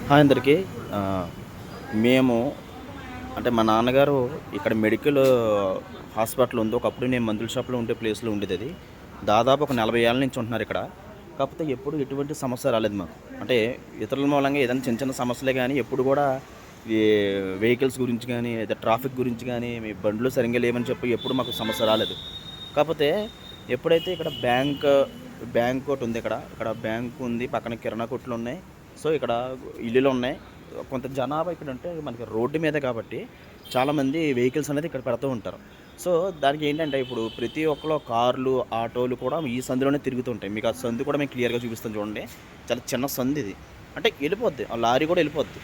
Hi అందరికీ. మేము అంటే మా నాన్నగారు ఇక్కడ మెడికల్ హాస్పిటల్ ఉంది. ఒకప్పుడు నేను మందుల షాప్‌లో ఉండే ప్లేస్‌లో ఉండేదది. దాదాపు ఒక 40 ఏళ్ల నుంచి ఉంటున్నారు ఇక్కడ. కాకపోతే ఎప్పుడు ఎటువంటి సమస్య రాలేదు మాకు. అంటే ఇతరుల మూలంగా ఏదైనా చిన్న చిన్న సమస్యలే గానీ ఎప్పుడు గూడా ఈ వెహికల్స్ గురించి గానీ, లేదా ట్రాఫిక్ గురించి గానీ, మీ బండ్లు సరింగా లేవని చెప్పి ఎప్పుడు మాకు సమస్య రాలేదు. కాకపోతే ఎప్పుడైతే ఇక్కడ బ్యాంక్ ఒకటుంది ఇక్కడ. ఇక్కడ బ్యాంక్ ఉంది. పక్కన కిరాణా కొట్లున్నాయి. సో, ఇక్కడ ఇల్లులున్నాయి. కొంత జనాభా ఇక్కడంటే మనకి రోడ్డు మీద కాబట్టి చాలామంది వెహికల్స్ అనేది ఇక్కడ పెడుతూ ఉంటారు. సో, దానికేంటంటే ఇప్పుడు ప్రతి ఒక్కళ్ళు కార్లు, ఆటోలు కూడా ఈ సందులోనే తిరుగుతుంటాయి. మీకు ఆ సందు కూడా మేము క్లియర్‌గా చూపిస్తాను చూడండి. చాలా చిన్న సందిది. అంటే ఎళ్ళిపోద్ది. ఆ లారీ కూడా ఎళ్ళిపోద్ది.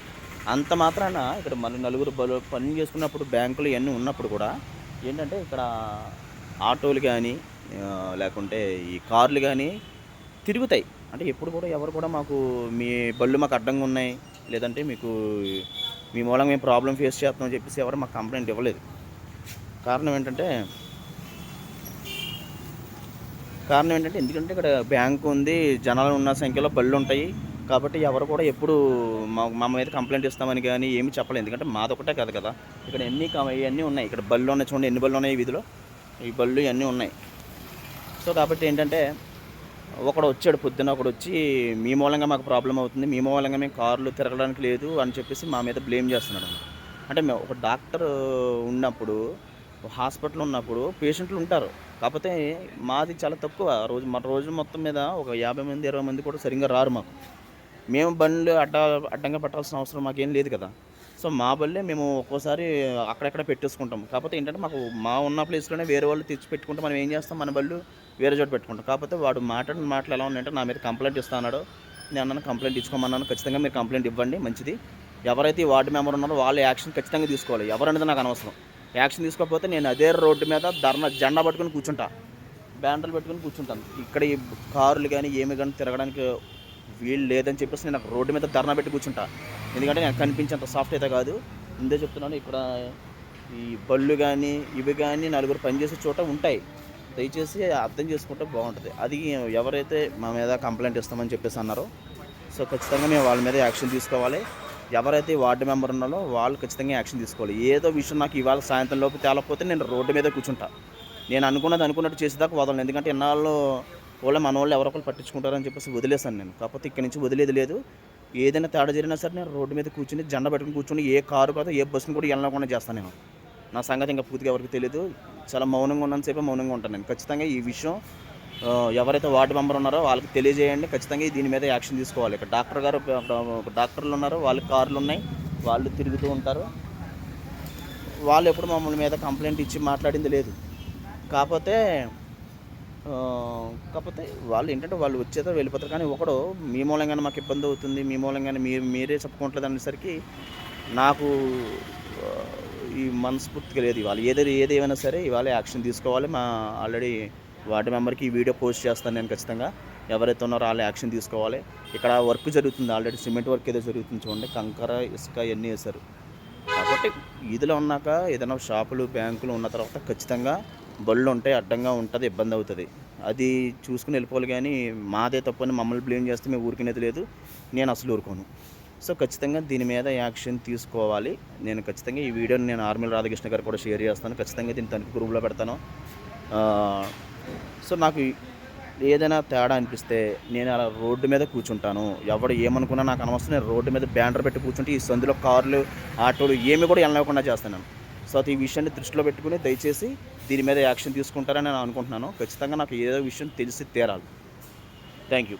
అంత మాత్రాన ఇక్కడ మన నలుగురు పని చేసుకున్నప్పుడు బ్యాంకులు ఇయన్నీ ఉన్నప్పుడు కూడా ఏంటంటే ఇక్కడ ఆటోలు గానీ, లేకుంటే ఈ కార్లు గానీ తిరుగుతాయి. అంటే ఎప్పుడు కూడా ఎవరు కూడా మాకు మీ బళ్ళు మాకు అడ్డంగా ఉన్నాయి, లేదంటే మీకు మీ మూలంగా మేము ప్రాబ్లమ్ ఫేస్ చేస్తున్నాం అని చెప్పేసి ఎవరు మాకు కంప్లెయింట్ ఇవ్వలేదు. కారణం ఏంటంటే ఎందుకంటే ఇక్కడ బ్యాంక్ ఉంది. జనాలు ఉన్న సంఖ్యలో బళ్ళుంటాయి. కాబట్టి ఎవరు కూడా ఎప్పుడు మా మీద కంప్లెయింట్ ఇస్తామని గానీ ఏమి చెప్పలేదు. ఎందుకంటే మాదొకటే కాదు కదా! ఇక్కడ ఇయన్నీ ఉన్నాయి. ఇక్కడ బళ్ళున్నాయి చూడండి. ఎన్ని బళ్ళున్నాయి ఈ వీధిలో. ఈ బళ్ళు ఇయన్నీ ఉన్నాయి. సో, కాబట్టి ఏంటంటే ఒకడొచ్చాడు పొద్దున్న ఒకడొచ్చి మీ మూలంగా మాకు ప్రాబ్లమ్ అవుతుంది. మీ మూలంగా మేము కార్లు తిరగడానికి లేదు అని చెప్పేసి మా మీద బ్లేమ్ చేస్తున్నాడన్నమాట. అంటే మేము ఒక డాక్టర్ ఉన్నప్పుడు, హాస్పిటల్ ఉన్నప్పుడు పేషెంట్లు ఉంటారు. కాకపోతే మాది చాలా తక్కువ. మన రోజు మొత్తం మీద ఒక 50 మంది, 20 మంది కూడా సరిగ్గా రారు మాకు. మేము బండ్లు అడ్డంగా పెట్టాల్సిన అవసరం మాకేం లేదు కదా! సో, మా బళ్ళే మేము ఒక్కోసారి అక్కడక్కడ పెట్టేసుకుంటాం. కాకపోతే ఏంటంటే మాకు ఉన్న ప్లేస్‌లోనే వేరే వాళ్ళు తెచ్చి పెట్టుకుంటే మనం ఏం చేస్తాం, మన బళ్ళు వేరే చోట పెట్టుకుంటాం. కాకపోతే వాడు మాట్లాడిన మాటలు ఎలా ఉన్నాయంటే నా మీద కంప్లెయింట్ ఇస్తా అన్నాడు. నేను అన్నాను కంప్లెయింట్ ఇచ్చుకోమన్నాను. ఖచ్చితంగా మీరు కంప్లెయింట్ ఇవ్వండి మంచిది. ఎవరైతే ఈ వార్డ్ మెంబర్ ఉన్నారో వాళ్ళు యాక్షన్ ఖచ్చితంగా తీసుకోవాలి. ఎవరనేది నాకు అనవసరం. యాక్షన్ తీసుకోకపోతే నేను అదే రోడ్డు మీద జెండా పట్టుకొని కూర్చుంటా. బ్యానర్లు పెట్టుకొని కూర్చుంటాను. ఇక్కడ ఈ కార్లు గానీ, ఏమి గానీ తిరగడానికి వీలు లేదని చెప్పేసి నేను రోడ్డు మీద ధర్నా పెట్టి కూర్చుంటా. ఎందుకంటే నాకు కనిపించేంత సాఫ్ట్ అయితే కాదు. ముందే చెప్తున్నాను. ఇక్కడ ఈ బళ్ళు గానీ, ఇవి గానీ నలుగురు పనిచేసే చోట ఉంటాయి. దయచేసి అర్థం చేసుకుంటే బాగుంటుంది. అది ఎవరైతే మా మీద కంప్లెయింట్ ఇస్తామని చెప్పేసి అన్నారో, సో ఖచ్చితంగా మేము వాళ్ళ మీద యాక్షన్ తీసుకోవాలి. ఎవరైతే వార్డు మెంబర్ ఉన్నారో వాళ్ళు ఖచ్చితంగా యాక్షన్ తీసుకోవాలి. ఏదో విషయం నాకు ఇవాళ సాయంత్రం లోపు తేలకపోతే నేను రోడ్డు మీదే కూర్చుంటా. నేను అనుకున్నట్టు చేసేదాకా వదలను. ఎందుకంటే ఇన్నాళ్ళు మనోళ్ళు ఎవరో ఒకళ్ళు పట్టించుకుంటారని చెప్పేసి వదిలేసాను నేను. కాకపోతే ఇక్కడి నుంచి వదిలేది లేదు. ఏదైనా తేడా జరిగినా సరే నేను రోడ్డు మీద కూర్చొని జెండా పెట్టుకుని కూర్చొని ఏ కారు కాదు, ఏ బస్సుని కూడా వెళ్ళకుండా చేస్తాను నేను. నా సంగతి ఇంకా పూర్తిగా ఎవరికి తెలీదు. చాలా మౌనంగా ఉన్నంతసేపే మౌనంగా ఉంటాను నేను. ఖచ్చితంగా ఈ విషయం ఎవరైతే వార్డు మెంబర్ ఉన్నారో వాళ్ళకి తెలియజేయండి. ఖచ్చితంగా దీని మీద యాక్షన్ తీసుకోవాలి. ఇక్కడ డాక్టర్లు ఉన్నారు. వాళ్ళకి కార్లు ఉన్నాయి. వాళ్ళు తిరుగుతూ ఉంటారు. వాళ్ళు ఎప్పుడు మమ్మల్ని మీద కంప్లైంట్ ఇచ్చి మాట్లాడింది లేదు. కాకపోతే వాళ్ళు ఏంటంటే వాళ్ళు వచ్చేదో వెళ్ళిపోతారు. కానీ ఒకడు మీ మూలంగానే మాకు ఇబ్బంది అవుతుంది, మీ మూలంగానే మీరే చెప్పుకోవట్లేదు అనేసరికి నాకు ఈ మనస్ఫూర్తిగా లేదు. ఇవాళ ఏదేమైనా సరే ఇవాళ యాక్షన్ తీసుకోవాలి. ఆల్రెడీ వార్డు మెంబర్కి ఈ వీడియో పోస్ట్ చేస్తాను నేను ఖచ్చితంగా. ఎవరైతే ఉన్నారో వాళ్ళు యాక్షన్ తీసుకోవాలి. ఇక్కడ వర్క్ జరుగుతుంది. ఆల్రెడీ సిమెంట్ వర్క్ ఏదో జరుగుతుంది చూడండి. కంకర, ఇసుక ఇవన్నీ వేశారు. కాబట్టి వీధిలో ఉన్నాక ఏదైనా షాపులు, బ్యాంకులు ఉన్న తర్వాత ఖచ్చితంగా బళ్ళు ఉంటాయి. అడ్డంగా ఉంటుంది, ఇబ్బంది అవుతుంది. అది చూసుకుని వెళ్ళిపోవాలి. కానీ మాదే తప్పని మమ్మల్ని బ్లేమ్ చేస్తే మేము ఊరుకునేది లేదు. నేను అసలు ఊరుకోను. సో, ఖచ్చితంగా దీని మీద యాక్షన్ తీసుకోవాలి. నేను ఖచ్చితంగా ఈ వీడియోని నేను ఆర్మీల రాధాకృష్ణ గారు కూడా షేర్ చేస్తాను. ఖచ్చితంగా దీన్ని తనిఖీ గ్రూప్లో పెడతాను. సో, నాకు ఏదైనా తేడా అనిపిస్తే నేను అలా రోడ్డు మీద కూర్చుంటాను. ఎవడు ఏమనుకున్నా నాకు అనవసరం. నేను రోడ్డు మీద బ్యానర్ పెట్టి కూర్చుంటే ఈ సందులో కార్లు, ఆటోలు ఏమి కూడా వెళ్ళకుండా చేస్తాను. సో, ఈ విషయాన్ని దృష్టిలో పెట్టుకుని దయచేసి దీని మీద యాక్షన్ తీసుకుంటారని నేను అనుకుంటున్నాను. ఖచ్చితంగా నాకు ఏదో విషయం తెలిసి తీరాలి. Thank you.